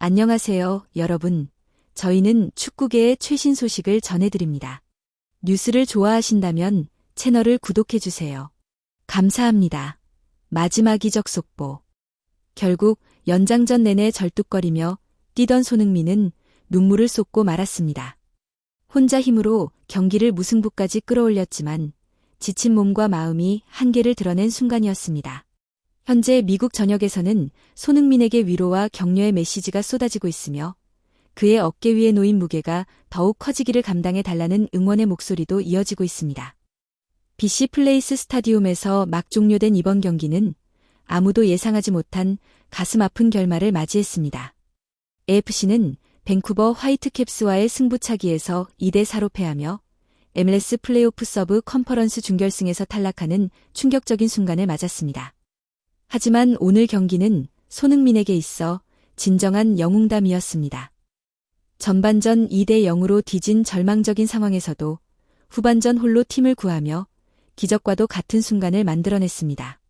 안녕하세요, 여러분. 저희는 축구계의 최신 소식을 전해드립니다. 뉴스를 좋아하신다면 채널을 구독해주세요. 감사합니다. 마지막 이적 속보. 결국 연장전 내내 절뚝거리며 뛰던 손흥민은 눈물을 쏟고 말았습니다. 혼자 힘으로 경기를 무승부까지 끌어올렸지만 지친 몸과 마음이 한계를 드러낸 순간이었습니다. 현재 미국 전역에서는 손흥민에게 위로와 격려의 메시지가 쏟아지고 있으며 그의 어깨 위에 놓인 무게가 더욱 커지기를 감당해달라는 응원의 목소리도 이어지고 있습니다. BC 플레이스 스타디움에서 막 종료된 이번 경기는 아무도 예상하지 못한 가슴 아픈 결말을 맞이했습니다. AFC는 밴쿠버 화이트캡스와의 승부차기에서 2대4로 패하며 MLS 플레이오프 서브 컨퍼런스 준결승에서 탈락하는 충격적인 순간을 맞았습니다. 하지만 오늘 경기는 손흥민에게 있어 진정한 영웅담이었습니다. 전반전 2대0으로 뒤진 절망적인 상황에서도 후반전 홀로 팀을 구하며 기적과도 같은 순간을 만들어냈습니다.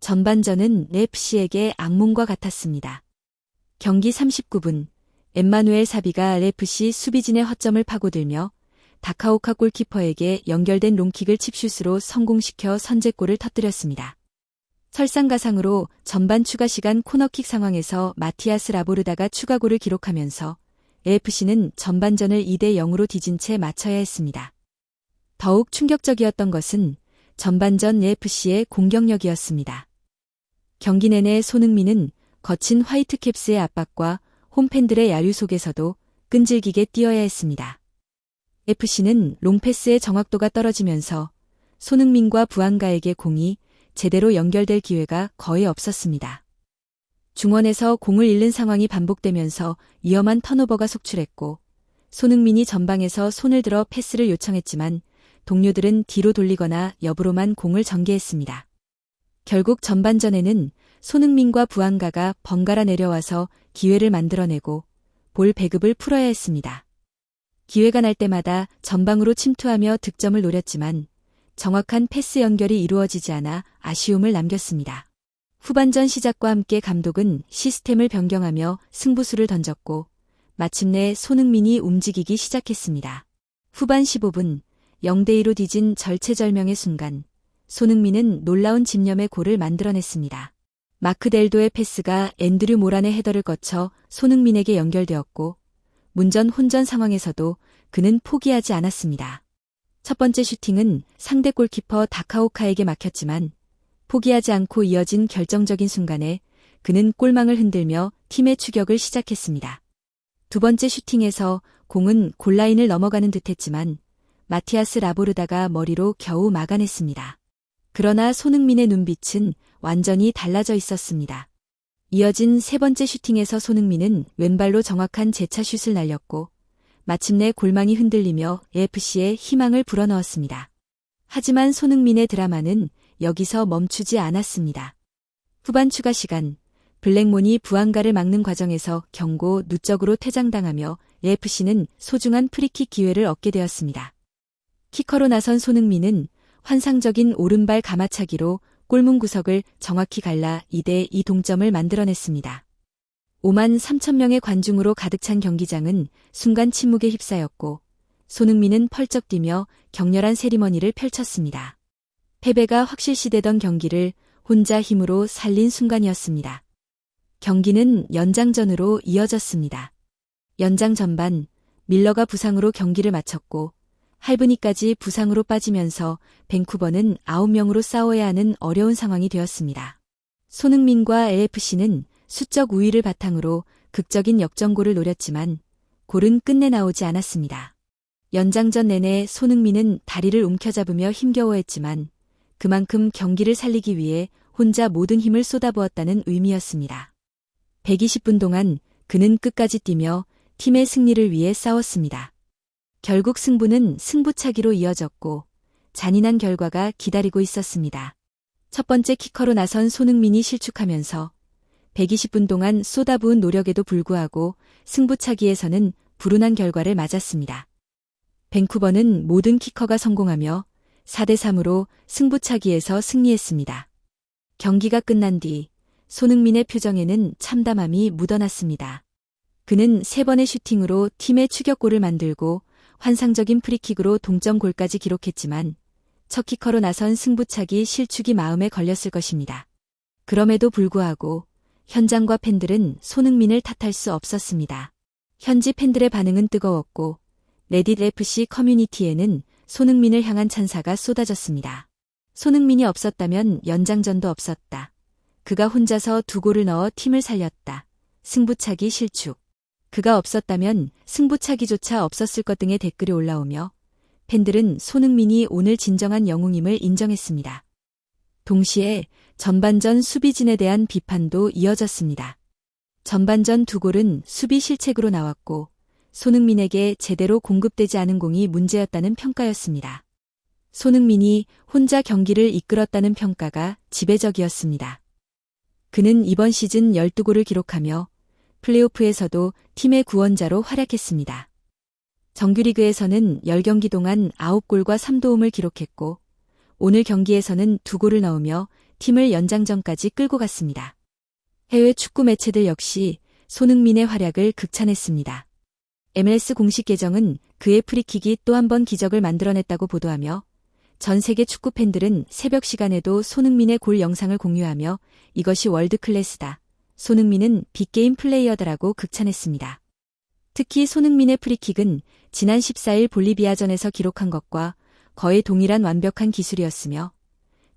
전반전은 AFC에게 악몽과 같았습니다. 경기 39분, 엠마누엘 사비가 AFC 수비진의 허점을 파고들며 다카오카 골키퍼에게 연결된 롱킥을 칩슛으로 성공시켜 선제골을 터뜨렸습니다. 설상가상으로 전반 추가 시간 코너킥 상황에서 마티아스 라보르다가 추가골을 기록하면서 AFC는 전반전을 2대0으로 뒤진 채 마쳐야 했습니다. 더욱 충격적이었던 것은 전반전 AFC의 공격력이었습니다. 경기 내내 손흥민은 거친 화이트캡스의 압박과 홈팬들의 야유 속에서도 끈질기게 뛰어야 했습니다. AFC는 롱패스의 정확도가 떨어지면서 손흥민과 부안가에게 공이 제대로 연결될 기회가 거의 없었습니다. 중원에서 공을 잃는 상황이 반복되면서 위험한 턴오버가 속출했고 손흥민이 전방에서 손을 들어 패스를 요청했지만 동료들은 뒤로 돌리거나 옆으로만 공을 전개했습니다. 결국 전반전에는 손흥민과 부안가가 번갈아 내려와서 기회를 만들어내고 볼 배급을 풀어야 했습니다. 기회가 날 때마다 전방으로 침투하며 득점을 노렸지만 정확한 패스 연결이 이루어지지 않아 아쉬움을 남겼습니다. 후반전 시작과 함께 감독은 시스템을 변경하며 승부수를 던졌고 마침내 손흥민이 움직이기 시작했습니다. 후반 15분 0대2로 뒤진 절체절명의 순간 손흥민은 놀라운 집념의 골을 만들어냈습니다. 마크 델도의 패스가 앤드류 모란의 헤더를 거쳐 손흥민에게 연결되었고 문전 혼전 상황에서도 그는 포기하지 않았습니다. 첫 번째 슈팅은 상대 골키퍼 다카오카에게 막혔지만 포기하지 않고 이어진 결정적인 순간에 그는 골망을 흔들며 팀의 추격을 시작했습니다. 두 번째 슈팅에서 공은 골라인을 넘어가는 듯했지만 마티아스 라보르다가 머리로 겨우 막아냈습니다. 그러나 손흥민의 눈빛은 완전히 달라져 있었습니다. 이어진 세 번째 슈팅에서 손흥민은 왼발로 정확한 재차 슛을 날렸고 마침내 골망이 흔들리며 AFC의 희망을 불어넣었습니다. 하지만 손흥민의 드라마는 여기서 멈추지 않았습니다. 후반 추가 시간, 블랙몬이 부안가를 막는 과정에서 경고 누적으로 퇴장당하며 AFC는 소중한 프리킥 기회를 얻게 되었습니다. 키커로 나선 손흥민은 환상적인 오른발 가마차기로 골문 구석을 정확히 갈라 2대2 동점을 만들어냈습니다. 5만 3천 명의 관중으로 가득 찬 경기장은 순간 침묵에 휩싸였고 손흥민은 펄쩍 뛰며 격렬한 세리머니를 펼쳤습니다. 패배가 확실시되던 경기를 혼자 힘으로 살린 순간이었습니다. 경기는 연장전으로 이어졌습니다. 연장 전반 밀러가 부상으로 경기를 마쳤고 할브니까지 부상으로 빠지면서 밴쿠버는 9명으로 싸워야 하는 어려운 상황이 되었습니다. 손흥민과 AFC는 수적 우위를 바탕으로 극적인 역전골을 노렸지만 골은 끝내 나오지 않았습니다. 연장전 내내 손흥민은 다리를 움켜잡으며 힘겨워했지만 그만큼 경기를 살리기 위해 혼자 모든 힘을 쏟아부었다는 의미였습니다. 120분 동안 그는 끝까지 뛰며 팀의 승리를 위해 싸웠습니다. 결국 승부는 승부차기로 이어졌고 잔인한 결과가 기다리고 있었습니다. 첫 번째 키커로 나선 손흥민이 실축하면서 120분 동안 쏟아부은 노력에도 불구하고 승부차기에서는 불운한 결과를 맞았습니다. 밴쿠버는 모든 키커가 성공하며 4대3으로 승부차기에서 승리했습니다. 경기가 끝난 뒤 손흥민의 표정에는 참담함이 묻어났습니다. 그는 3번의 슈팅으로 팀의 추격골을 만들고 환상적인 프리킥으로 동점골까지 기록했지만 첫 키커로 나선 승부차기 실축이 마음에 걸렸을 것입니다. 그럼에도 불구하고 현장과 팬들은 손흥민을 탓할 수 없었습니다. 현지 팬들의 반응은 뜨거웠고 레딧 FC 커뮤니티에는 손흥민을 향한 찬사가 쏟아졌습니다. 손흥민이 없었다면 연장전도 없었다. 그가 혼자서 2골을 넣어 팀을 살렸다. 승부차기 실축. 그가 없었다면 승부차기조차 없었을 것 등의 댓글이 올라오며 팬들은 손흥민이 오늘 진정한 영웅임을 인정했습니다. 동시에 전반전 수비진에 대한 비판도 이어졌습니다. 전반전 2골은 수비 실책으로 나왔고 손흥민에게 제대로 공급되지 않은 공이 문제였다는 평가였습니다. 손흥민이 혼자 경기를 이끌었다는 평가가 지배적이었습니다. 그는 이번 시즌 12골을 기록하며 플레이오프에서도 팀의 구원자로 활약했습니다. 정규리그에서는 10경기 동안 9골과 3도움을 기록했고 오늘 경기에서는 2골을 넣으며 팀을 연장전까지 끌고 갔습니다. 해외 축구 매체들 역시 손흥민의 활약을 극찬했습니다. MLS 공식 계정은 그의 프리킥이 또 한 번 기적을 만들어냈다고 보도하며 전 세계 축구 팬들은 새벽 시간에도 손흥민의 골 영상을 공유하며 이것이 월드클래스다. 손흥민은 빅게임 플레이어다라고 극찬했습니다. 특히 손흥민의 프리킥은 지난 14일 볼리비아전에서 기록한 것과 거의 동일한 완벽한 기술이었으며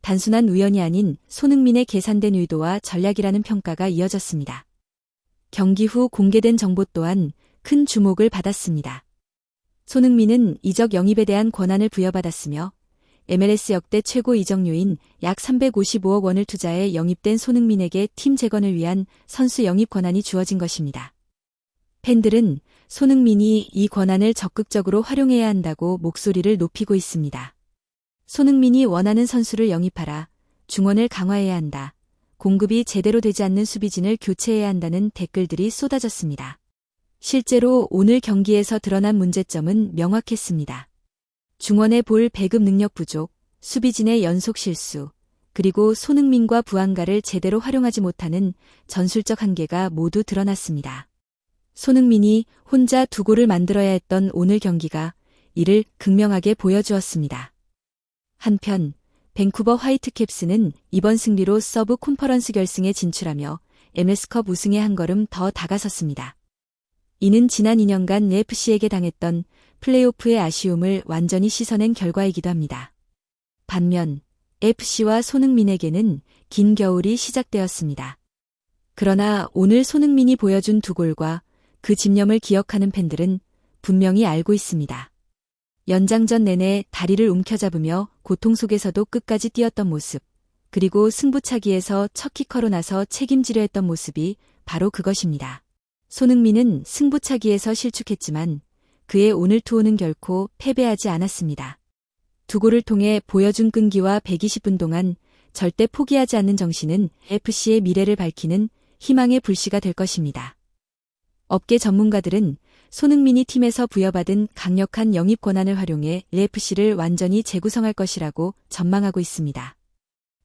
단순한 우연이 아닌 손흥민의 계산된 의도와 전략이라는 평가가 이어졌습니다. 경기 후 공개된 정보 또한 큰 주목을 받았습니다. 손흥민은 이적 영입에 대한 권한을 부여받았으며 MLS 역대 최고 이적료인 약 355억 원을 투자해 영입된 손흥민에게 팀 재건을 위한 선수 영입 권한이 주어진 것입니다. 팬들은 손흥민이 이 권한을 적극적으로 활용해야 한다고 목소리를 높이고 있습니다. 손흥민이 원하는 선수를 영입하라. 중원을 강화해야 한다. 공급이 제대로 되지 않는 수비진을 교체해야 한다는 댓글들이 쏟아졌습니다. 실제로 오늘 경기에서 드러난 문제점은 명확했습니다. 중원의 볼 배급 능력 부족, 수비진의 연속 실수, 그리고 손흥민과 부안가를 제대로 활용하지 못하는 전술적 한계가 모두 드러났습니다. 손흥민이 혼자 2골을 만들어야 했던 오늘 경기가 이를 극명하게 보여주었습니다. 한편 밴쿠버 화이트캡스는 이번 승리로 서브 콘퍼런스 결승에 진출하며 MS컵 우승에 한 걸음 더 다가섰습니다. 이는 지난 2년간 AFC에게 당했던 플레이오프의 아쉬움을 완전히 씻어낸 결과이기도 합니다. 반면 AFC와 손흥민에게는 긴 겨울이 시작되었습니다. 그러나 오늘 손흥민이 보여준 2골과 그 집념을 기억하는 팬들은 분명히 알고 있습니다. 연장전 내내 다리를 움켜잡으며 고통 속에서도 끝까지 뛰었던 모습, 그리고 승부차기에서 첫 키커로 나서 책임지려 했던 모습이 바로 그것입니다. 손흥민은 승부차기에서 실축했지만 그의 오늘 투혼은 결코 패배하지 않았습니다. 2골을 통해 보여준 끈기와 120분 동안 절대 포기하지 않는 정신은 FC의 미래를 밝히는 희망의 불씨가 될 것입니다. 업계 전문가들은 손흥민이 팀에서 부여받은 강력한 영입 권한을 활용해 FC를 완전히 재구성할 것이라고 전망하고 있습니다.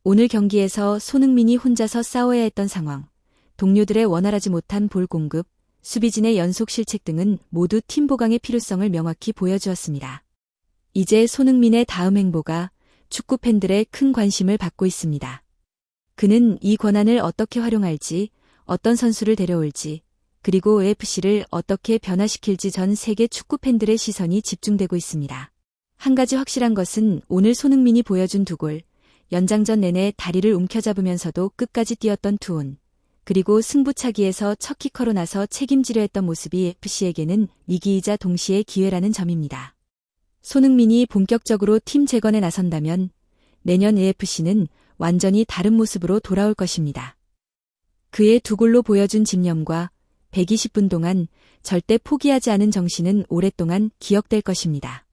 오늘 경기에서 손흥민이 혼자서 싸워야 했던 상황, 동료들의 원활하지 못한 볼 공급, 수비진의 연속 실책 등은 모두 팀 보강의 필요성을 명확히 보여주었습니다. 이제 손흥민의 다음 행보가 축구 팬들의 큰 관심을 받고 있습니다. 그는 이 권한을 어떻게 활용할지, 어떤 선수를 데려올지, 그리고 AFC를 어떻게 변화시킬지 전 세계 축구 팬들의 시선이 집중되고 있습니다. 한 가지 확실한 것은 오늘 손흥민이 보여준 2골, 연장전 내내 다리를 움켜잡으면서도 끝까지 뛰었던 투혼, 그리고 승부차기에서 첫 키커로 나서 책임지려 했던 모습이 AFC에게는 위기이자 동시에 기회라는 점입니다. 손흥민이 본격적으로 팀 재건에 나선다면 내년 AFC는 완전히 다른 모습으로 돌아올 것입니다. 그의 2골로 보여준 집념과 120분 동안 절대 포기하지 않은 정신은 오랫동안 기억될 것입니다.